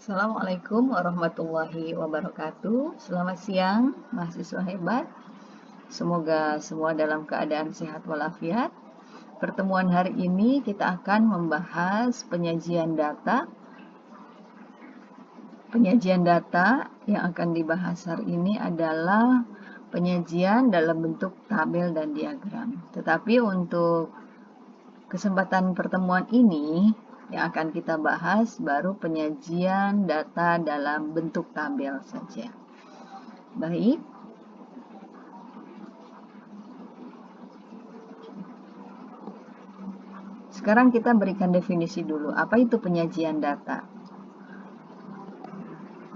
Assalamualaikum warahmatullahi wabarakatuh. Selamat siang, mahasiswa hebat. Semoga semua dalam keadaan sehat walafiat. Pertemuan hari ini kita akan membahas penyajian data. Penyajian data yang akan dibahas hari ini adalah penyajian dalam bentuk tabel dan diagram. Tetapi untuk kesempatan pertemuan ini yang akan kita bahas baru penyajian data dalam bentuk tabel saja. Baik. Sekarang kita berikan definisi dulu. Apa itu penyajian data?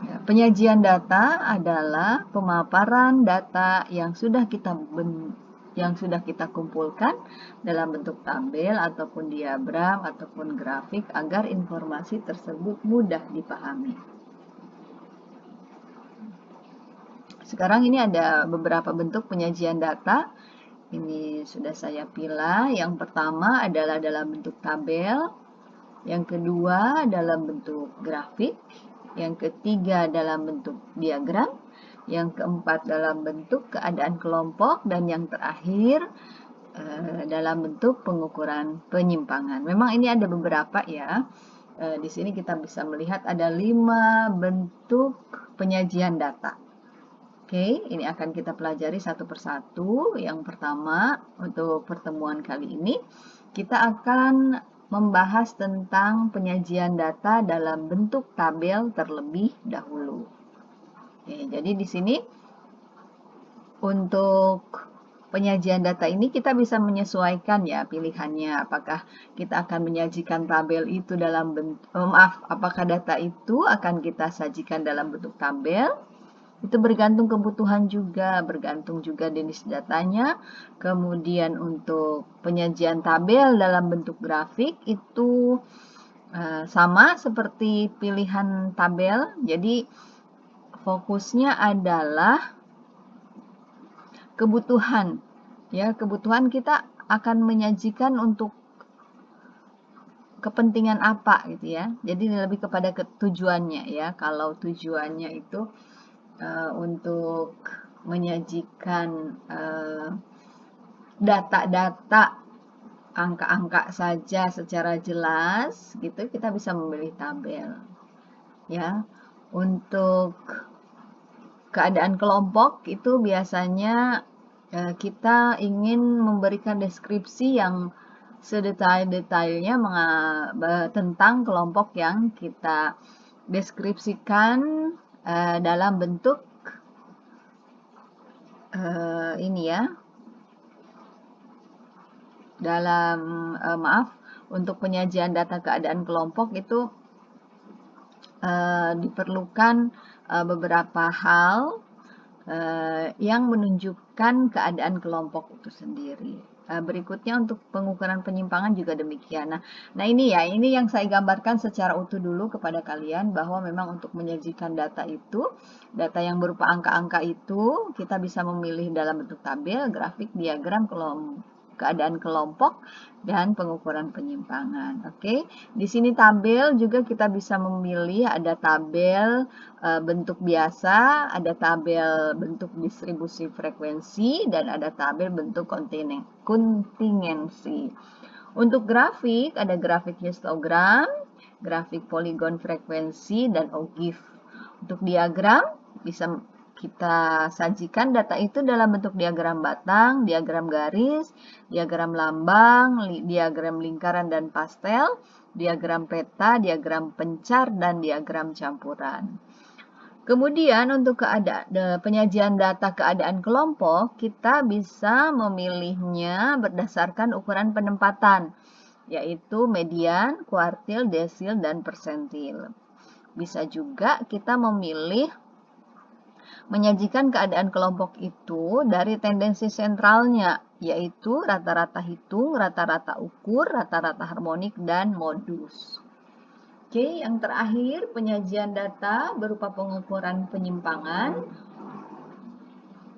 Ya, penyajian data adalah pemaparan data yang sudah kita kumpulkan dalam bentuk tabel ataupun diagram ataupun grafik agar informasi tersebut mudah dipahami. Sekarang ini ada beberapa bentuk penyajian data. Ini sudah saya pilih. Yang pertama adalah dalam bentuk tabel, yang kedua dalam bentuk grafik, yang ketiga dalam bentuk diagram, yang keempat dalam bentuk keadaan kelompok, dan yang terakhir dalam bentuk pengukuran penyimpangan. Memang ini ada beberapa ya. Di sini kita bisa melihat ada 5 bentuk penyajian data. Oke, ini akan kita pelajari satu persatu. Yang pertama, untuk pertemuan kali ini, kita akan membahas tentang penyajian data dalam bentuk tabel terlebih dahulu. Oke, jadi di sini untuk penyajian data ini kita bisa menyesuaikan ya pilihannya. Apakah kita akan menyajikan tabel itu dalam bentuk, apakah data itu akan kita sajikan dalam bentuk tabel? Itu bergantung kebutuhan juga, bergantung juga jenis datanya. Kemudian untuk penyajian tabel dalam bentuk grafik itu sama seperti pilihan tabel. Jadi fokusnya adalah kebutuhan. Ya, kebutuhan kita akan menyajikan untuk kepentingan apa gitu ya. Jadi lebih kepada tujuannya ya. Kalau tujuannya itu untuk menyajikan data-data angka-angka saja secara jelas gitu, kita bisa memilih tabel ya. Untuk keadaan kelompok itu biasanya kita ingin memberikan deskripsi yang sedetail-detailnya tentang kelompok yang kita deskripsikan dalam bentuk ini ya, dalam untuk penyajian data keadaan kelompok itu diperlukan beberapa hal yang menunjukkan keadaan kelompok itu sendiri. Berikutnya untuk pengukuran penyimpangan juga demikian. Nah ini ya, ini yang saya gambarkan secara utuh dulu kepada kalian bahwa memang untuk menyajikan data itu, data yang berupa angka-angka itu kita bisa memilih dalam bentuk tabel, grafik, diagram, keadaan kelompok, dan pengukuran penyimpangan. Oke, di sini tabel juga kita bisa memilih ada tabel bentuk biasa, ada tabel bentuk distribusi frekuensi, dan ada tabel bentuk kontingensi. Untuk grafik, ada grafik histogram, grafik poligon frekuensi, dan OGIF. Untuk diagram, bisa kita sajikan data itu dalam bentuk diagram batang, diagram garis, diagram lambang, diagram lingkaran dan pastel, diagram peta, diagram pencar, dan diagram campuran. Kemudian untuk penyajian data keadaan kelompok, kita bisa memilihnya berdasarkan ukuran penempatan, yaitu median, kuartil, desil, dan persentil. Bisa juga kita memilih menyajikan keadaan kelompok itu dari tendensi sentralnya, yaitu rata-rata hitung, rata-rata ukur, rata-rata harmonik, dan modus. Oke, yang terakhir penyajian data berupa pengukuran penyimpangan.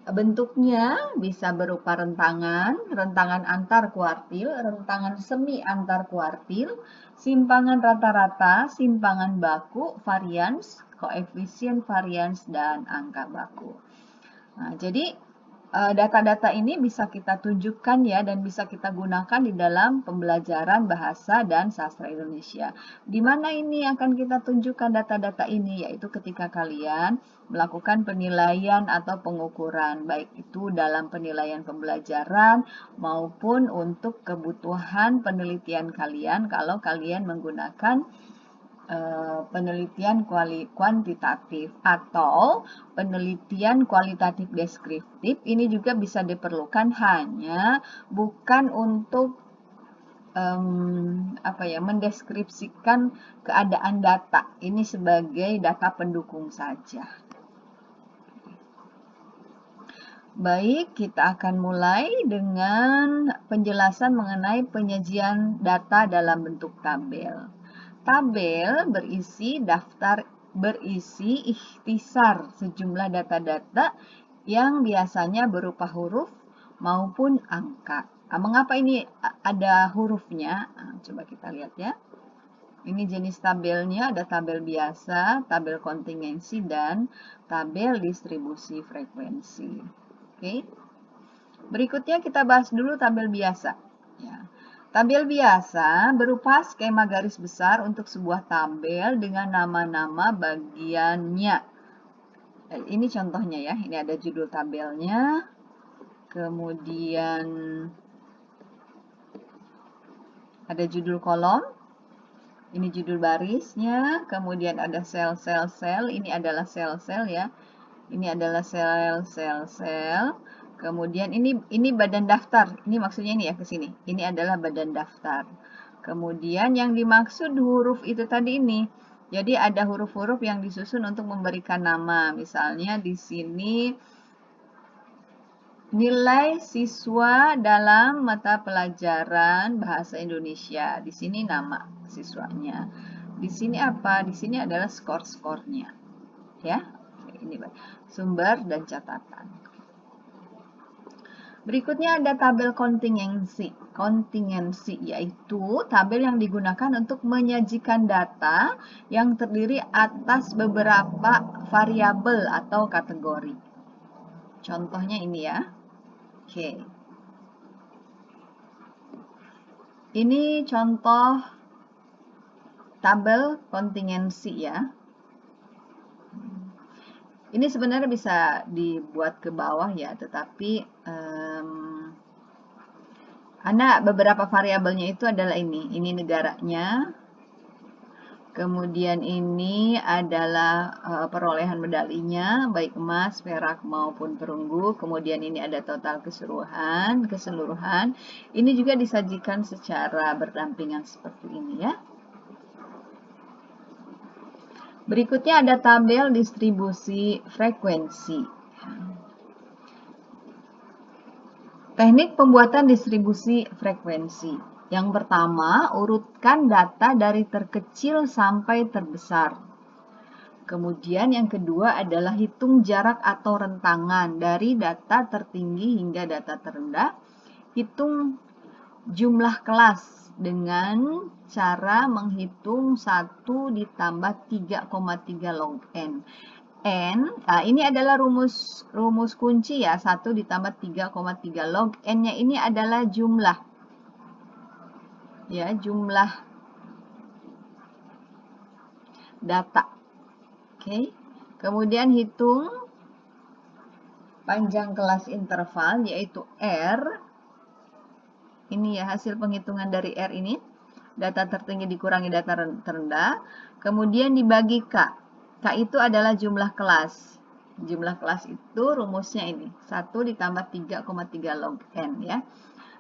Bentuknya bisa berupa rentangan, rentangan antar kuartil, rentangan semi antar kuartil, simpangan rata-rata, simpangan baku, varians, koefisien varians, dan angka baku. Nah, jadi data-data ini bisa kita tunjukkan ya dan bisa kita gunakan di dalam pembelajaran bahasa dan sastra Indonesia. Di mana ini akan kita tunjukkan data-data ini, yaitu ketika kalian melakukan penilaian atau pengukuran, baik itu dalam penilaian pembelajaran maupun untuk kebutuhan penelitian kalian kalau kalian menggunakan penelitian kuantitatif atau penelitian kualitatif deskriptif. Ini juga bisa diperlukan, hanya bukan untuk mendeskripsikan keadaan data. Ini sebagai data pendukung saja. Baik, kita akan mulai dengan penjelasan mengenai penyajian data dalam bentuk tabel. Tabel berisi ikhtisar sejumlah data-data yang biasanya berupa huruf maupun angka. Mengapa ini ada hurufnya? Coba kita lihat ya. Ini jenis tabelnya, ada tabel biasa, tabel kontingensi, dan tabel distribusi frekuensi. Oke. Berikutnya kita bahas dulu tabel biasa. Ya. Tabel biasa berupa skema garis besar untuk sebuah tabel dengan nama-nama bagiannya. Ini contohnya ya, ini ada judul tabelnya, kemudian ada judul kolom, ini judul barisnya, kemudian ada sel-sel, ini adalah sel-sel ya, ini adalah sel-sel. Kemudian ini badan daftar. Ini maksudnya ini ya ke sini. Ini adalah badan daftar. Kemudian yang dimaksud huruf itu tadi ini. Jadi ada huruf-huruf yang disusun untuk memberikan nama. Misalnya di sini nilai siswa dalam mata pelajaran bahasa Indonesia. Di sini nama siswanya. Di sini apa? Di sini adalah skor-skornya. Ya. Ini sumber dan catatan. Berikutnya ada tabel kontingensi. Kontingensi yaitu tabel yang digunakan untuk menyajikan data yang terdiri atas beberapa variabel atau kategori. Contohnya ini ya. Oke. Ini contoh tabel kontingensi ya. Ini sebenarnya bisa dibuat ke bawah ya, tetapi beberapa variabelnya itu adalah ini negaranya, kemudian ini adalah perolehan medalinya, baik emas, perak maupun perunggu, kemudian ini ada total keseluruhan, ini juga disajikan secara berdampingan seperti ini ya. Berikutnya ada tabel distribusi frekuensi. Teknik pembuatan distribusi frekuensi. Yang pertama, urutkan data dari terkecil sampai terbesar. Kemudian yang kedua adalah hitung jarak atau rentangan dari data tertinggi hingga data terendah. Hitung jumlah kelas dengan cara menghitung 1 ditambah 3,3 log N. Ini adalah rumus kunci ya, 1 ditambah 3,3 log N-nya ini adalah jumlah. Ya, jumlah data. Oke. Kemudian hitung panjang kelas interval yaitu R. Ini ya hasil penghitungan dari R ini. Data tertinggi dikurangi data terendah. Kemudian dibagi K. K itu adalah jumlah kelas. Jumlah kelas itu rumusnya ini. 1 ditambah 3,3 log N ya.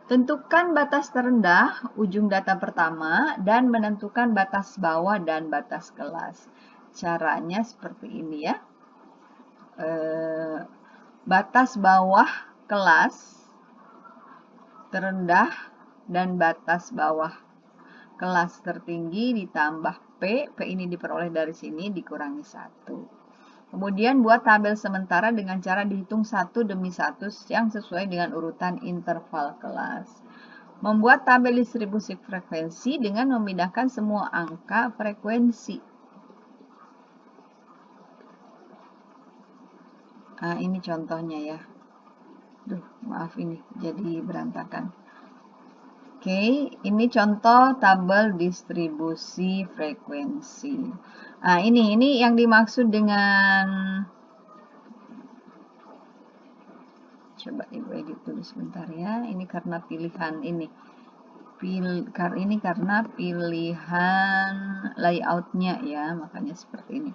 Tentukan batas terendah ujung data pertama dan menentukan batas bawah dan batas kelas. Caranya seperti ini ya. Batas bawah kelas terendah dan batas bawah kelas tertinggi ditambah P ini diperoleh dari sini dikurangi 1. Kemudian buat tabel sementara dengan cara dihitung satu demi satu yang sesuai dengan urutan interval kelas. Membuat tabel distribusi frekuensi dengan memindahkan semua angka frekuensi. Nah, ini contohnya ya. Duh, maaf ini jadi berantakan. Oke, ini contoh tabel distribusi frekuensi. Nah, ini yang dimaksud dengan, coba Ibu edit dulu sebentar ya. Ini karena pilihan ini. Ini karena pilihan layoutnya ya, makanya seperti ini.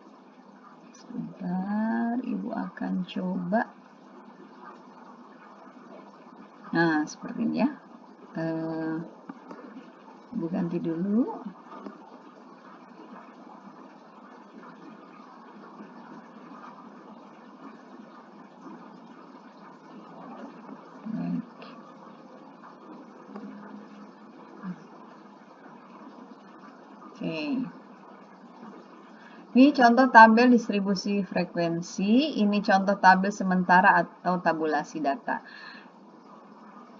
Sebentar, Ibu akan coba. Nah, seperti ini ya. Ibu ganti dulu. Oke. Ini contoh tabel distribusi frekuensi. Ini contoh tabel sementara atau tabulasi data.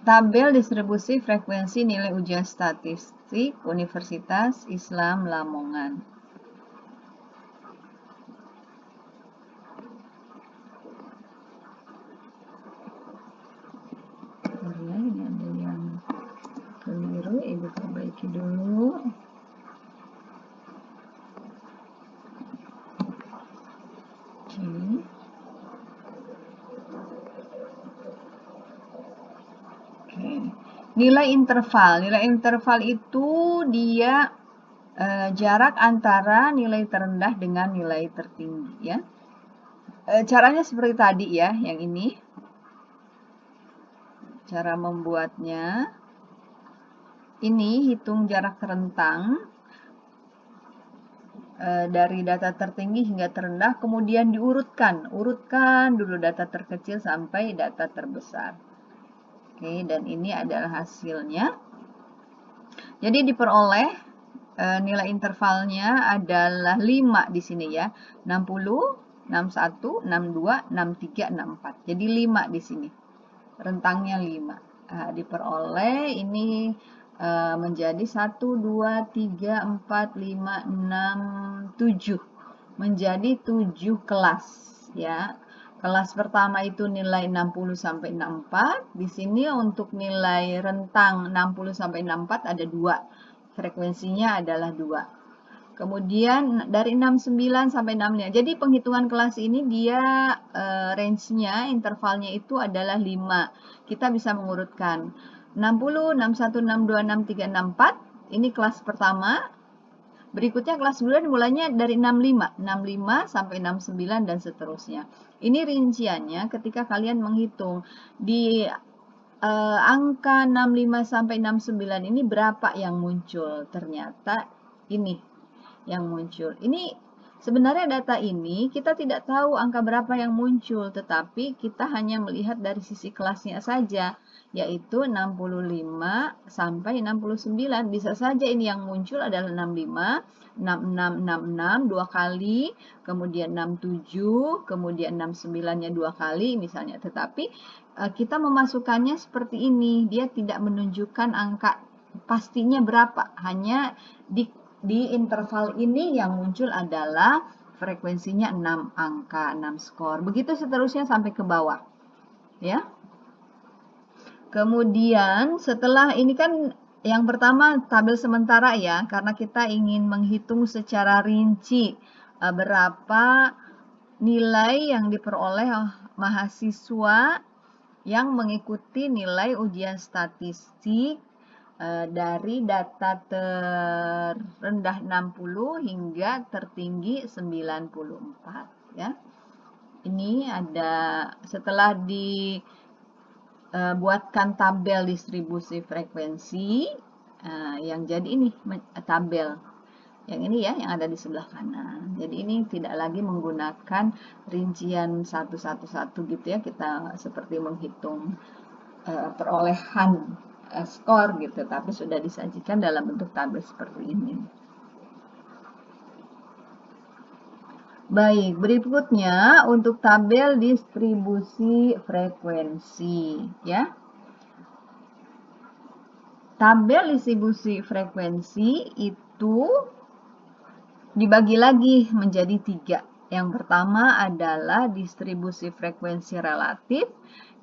Tabel distribusi frekuensi nilai ujian statistik Universitas Islam Lamongan. Ya, ini ada yang keliru, Ibu perbaiki dulu. Nilai interval. Nilai interval itu dia jarak antara nilai terendah dengan nilai tertinggi ya. Caranya seperti tadi ya, yang ini. Cara membuatnya. Ini hitung jarak rentang dari data tertinggi hingga terendah, kemudian diurutkan. Urutkan dulu data terkecil sampai data terbesar. Oke, dan ini adalah hasilnya. Jadi diperoleh nilai intervalnya adalah 5 di sini ya. 60, 61, 62, 63, 64. Jadi 5 di sini. Rentangnya 5. Diperoleh ini menjadi 1, 2, 3, 4, 5, 6, 7. Menjadi 7 kelas ya. Kelas pertama itu nilai 60 sampai 64. Di sini untuk nilai rentang 60 sampai 64 ada 2. Frekuensinya adalah 2. Kemudian dari 69 sampai 65. Jadi penghitungan kelas ini dia range-nya, intervalnya itu adalah 5. Kita bisa mengurutkan 60, 61, 62, 63, 64. Ini kelas pertama. Berikutnya kelas 9 mulainya dari 65 sampai 69 dan seterusnya. Ini rinciannya ketika kalian menghitung di angka 65 sampai 69 ini berapa yang muncul. Ternyata ini yang muncul. Ini sebenarnya data ini kita tidak tahu angka berapa yang muncul, tetapi kita hanya melihat dari sisi kelasnya saja, yaitu 65 sampai 69. Bisa saja ini yang muncul adalah 65, 66, 66 dua kali, kemudian 67, kemudian 69-nya dua kali misalnya. Tetapi kita memasukkannya seperti ini, dia tidak menunjukkan angka pastinya berapa, hanya di interval ini yang muncul adalah frekuensinya 6 angka, 6 skor. Begitu seterusnya sampai ke bawah. Ya. Kemudian setelah ini kan yang pertama tabel sementara ya, karena kita ingin menghitung secara rinci berapa nilai yang diperoleh mahasiswa yang mengikuti nilai ujian statistik dari data terendah 60 hingga tertinggi 94 ya. Ini ada setelah dibuatkan tabel distribusi frekuensi yang jadi ini tabel yang ini ya, yang ada di sebelah kanan. Jadi ini tidak lagi menggunakan rincian satu-satu gitu ya, kita seperti menghitung perolehan skor gitu, tapi sudah disajikan dalam bentuk tabel seperti ini. Baik, berikutnya untuk tabel distribusi frekuensi, ya. Tabel distribusi frekuensi itu dibagi lagi menjadi 3. Yang pertama adalah distribusi frekuensi relatif,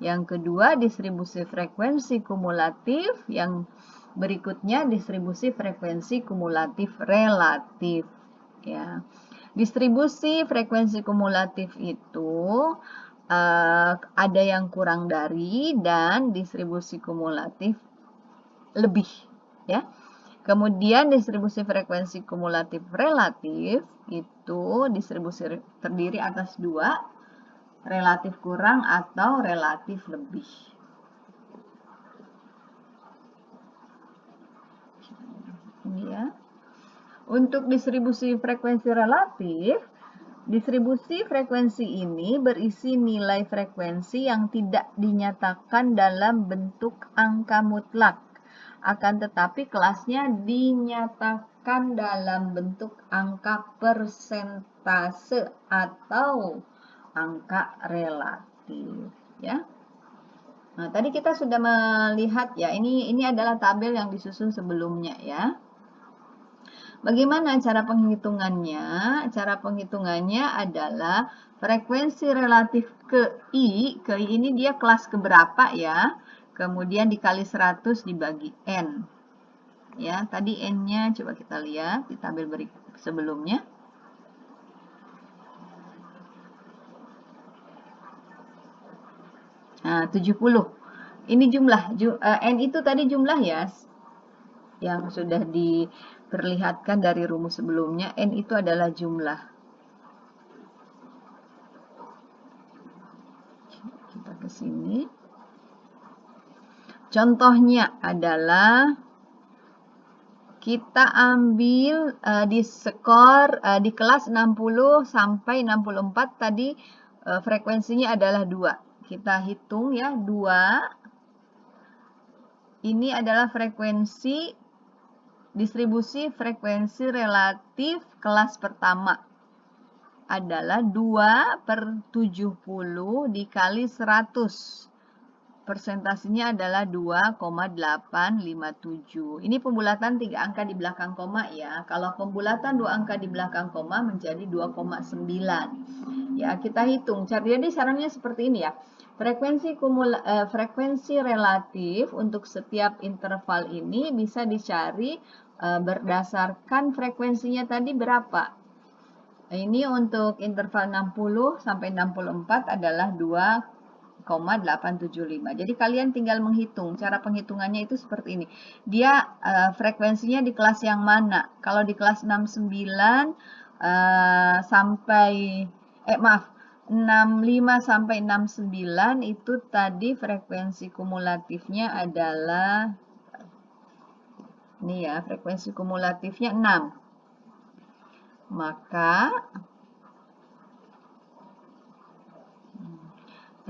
yang kedua distribusi frekuensi kumulatif, yang berikutnya distribusi frekuensi kumulatif relatif. Ya. Distribusi frekuensi kumulatif itu ada yang kurang dari dan distribusi kumulatif lebih, ya. Kemudian distribusi frekuensi kumulatif relatif itu distribusi terdiri atas 2, relatif kurang atau relatif lebih. Ini ya. Untuk distribusi frekuensi relatif, distribusi frekuensi ini berisi nilai frekuensi yang tidak dinyatakan dalam bentuk angka mutlak. Akan tetapi kelasnya dinyatakan dalam bentuk angka persentase atau angka relatif, ya. Nah, tadi kita sudah melihat ya, ini adalah tabel yang disusun sebelumnya ya. Bagaimana cara penghitungannya? Cara penghitungannya adalah frekuensi relatif KI ini dia kelas keberapa ya? Kemudian dikali 100 dibagi N. Ya, tadi N-nya coba kita lihat di tabel sebelumnya. Nah, 70. Ini jumlah, N itu tadi jumlah ya, yang sudah diperlihatkan dari rumus sebelumnya. N itu adalah jumlah. Kita ke sini. Contohnya adalah kita ambil di skor di kelas 60 sampai 64 tadi frekuensinya adalah 2. Kita hitung ya, 2. Ini adalah frekuensi distribusi frekuensi relatif kelas pertama. Adalah 2/70 dikali 100. Persentasenya adalah 2,857. Ini pembulatan 3 angka di belakang koma ya. Kalau pembulatan 2 angka di belakang koma menjadi 2,9. Ya, kita hitung. Jadi caranya seperti ini ya. Frekuensi relatif untuk setiap interval ini bisa dicari berdasarkan frekuensinya tadi berapa. Ini untuk interval 60 sampai 64 adalah 2,875. Jadi kalian tinggal menghitung. Cara penghitungannya itu seperti ini. Dia frekuensinya di kelas yang mana? Kalau di kelas 65 sampai 65 sampai 69 itu tadi frekuensi kumulatifnya adalah ini ya, frekuensi kumulatifnya 6. Maka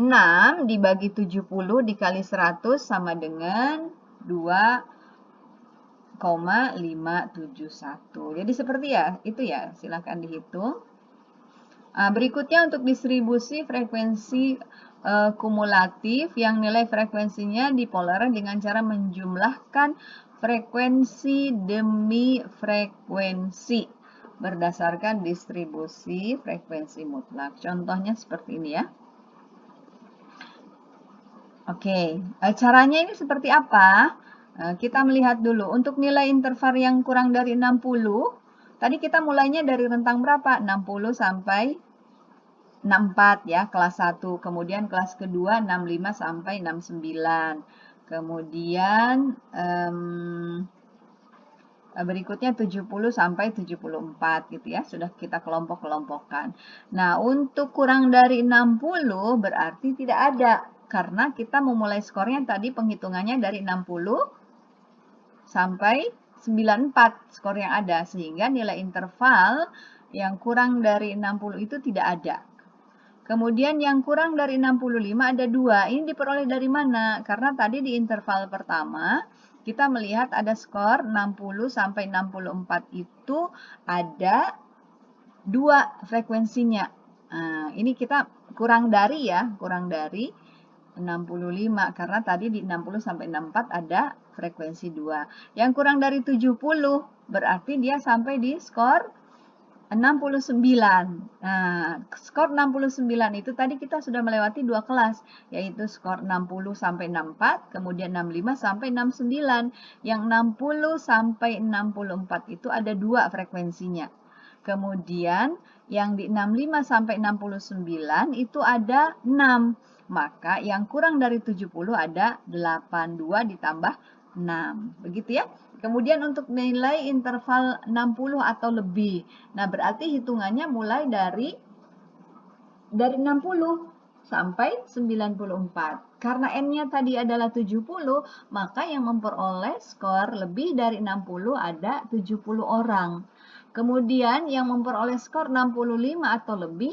6 dibagi 70 dikali 100 sama dengan 2,571. Jadi seperti ya, itu ya, silakan dihitung. Berikutnya untuk distribusi frekuensi kumulatif yang nilai frekuensinya dipolar dengan cara menjumlahkan frekuensi demi frekuensi berdasarkan distribusi frekuensi mutlak. Contohnya seperti ini ya. Oke, caranya ini seperti apa? Kita melihat dulu. Untuk nilai interval yang kurang dari 60, tadi kita mulainya dari rentang berapa? 60 sampai 64 ya, kelas 1. Kemudian kelas kedua 65 sampai 69. Kemudian berikutnya 70 sampai 74 gitu ya, sudah kita kelompok-kelompokkan. Nah, untuk kurang dari 60 berarti tidak ada, karena kita memulai skornya tadi penghitungannya dari 60 sampai 94 skor yang ada, sehingga nilai interval yang kurang dari 60 itu tidak ada. Kemudian yang kurang dari 65 ada 2. Ini diperoleh dari mana? Karena tadi di interval pertama kita melihat ada skor 60 sampai 64 itu ada 2 frekuensinya. Ini kita kurang dari ya, kurang dari 65 karena tadi di 60 sampai 64 ada frekuensi 2. Yang kurang dari 70 berarti dia sampai di skor 69. Nah, skor 69 itu tadi kita sudah melewati 2 kelas, yaitu skor 60 sampai 64, kemudian 65 sampai 69. Yang 60 sampai 64 itu ada 2 frekuensinya. Kemudian yang di 65 sampai 69 itu ada 6. Maka yang kurang dari 70 ada 82 ditambah 6. Begitu ya. Kemudian untuk nilai interval 60 atau lebih. Nah, berarti hitungannya mulai dari 60 sampai 94. Karena N-nya tadi adalah 70, maka yang memperoleh skor lebih dari 60 ada 70 orang. Kemudian yang memperoleh skor 65 atau lebih,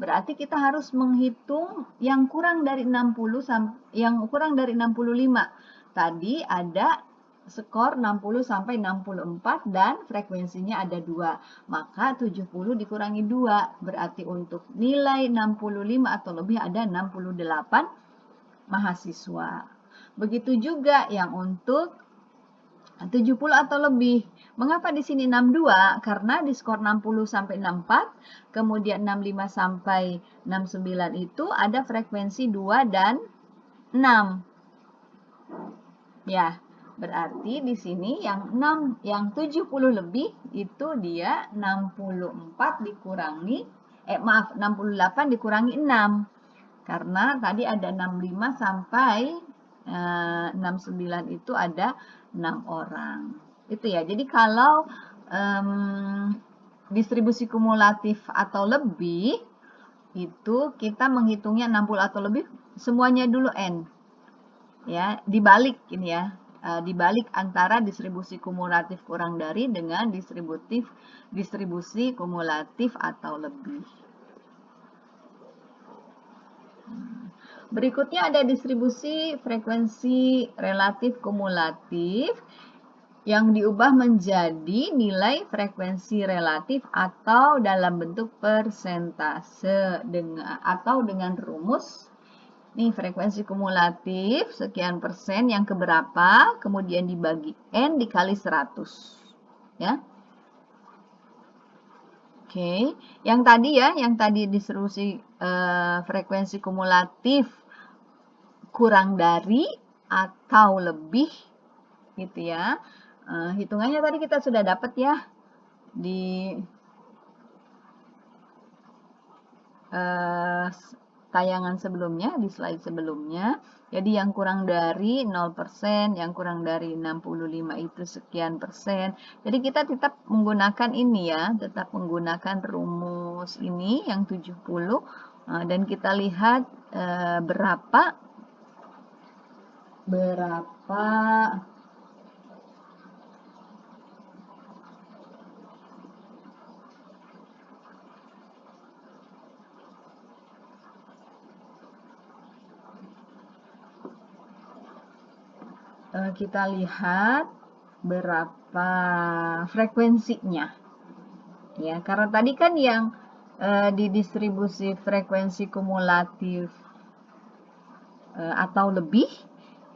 berarti kita harus menghitung yang kurang dari 60 yang kurang dari 65. Tadi ada skor 60 sampai 64 dan frekuensinya ada 2. Maka 70 dikurangi 2. Berarti untuk nilai 65 atau lebih ada 68 mahasiswa. Begitu juga yang untuk 70 atau lebih. Mengapa di sini 62? Karena di skor 60 sampai 64, kemudian 65 sampai 69 itu ada frekuensi 2 dan 6. Ya, berarti di sini yang 70 lebih itu dia 64 dikurangi 68 dikurangi 6. Karena tadi ada 65 sampai 69 itu ada 6 orang. Itu ya. Jadi kalau distribusi kumulatif atau lebih itu kita menghitungnya 60 atau lebih semuanya dulu N. Ya, dibalik ini ya. Dibalik antara distribusi kumulatif kurang dari dengan distribusi kumulatif atau lebih. Berikutnya ada distribusi frekuensi relatif kumulatif yang diubah menjadi nilai frekuensi relatif atau dalam bentuk persentase dengan rumus. Nih frekuensi kumulatif sekian persen yang keberapa, kemudian dibagi N dikali 100. Ya. Oke, yang tadi distribusi frekuensi kumulatif kurang dari atau lebih gitu ya. Hitungannya tadi kita sudah dapat ya di tayangan sebelumnya, di slide sebelumnya. Jadi yang kurang dari 0%, yang kurang dari 65 itu sekian persen. Jadi kita tetap menggunakan ini ya, tetap menggunakan rumus ini yang 70. Dan kita lihat berapa kita lihat berapa frekuensinya. Ya, karena tadi kan yang di distribusi frekuensi kumulatif atau lebih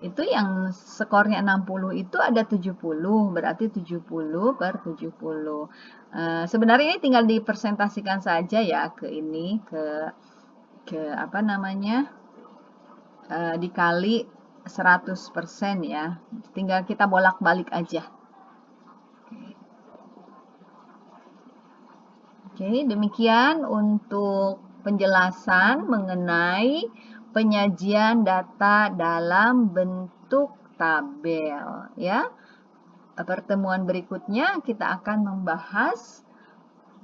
itu yang skornya 60 itu ada 70, berarti 70 per 70. Sebenarnya ini tinggal dipresentasikan saja ya ke ini, ke apa namanya, dikali 100% ya. Tinggal kita bolak-balik aja. Oke, demikian untuk penjelasan mengenai penyajian data dalam bentuk tabel ya. Pertemuan berikutnya kita akan membahas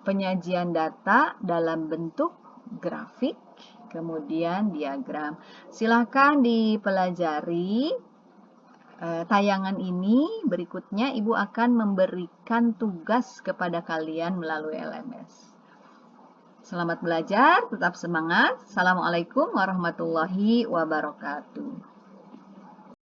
penyajian data dalam bentuk grafik, kemudian diagram. Silakan dipelajari tayangan ini. Berikutnya Ibu akan memberikan tugas kepada kalian melalui LMS. Selamat belajar, tetap semangat. Assalamualaikum warahmatullahi wabarakatuh.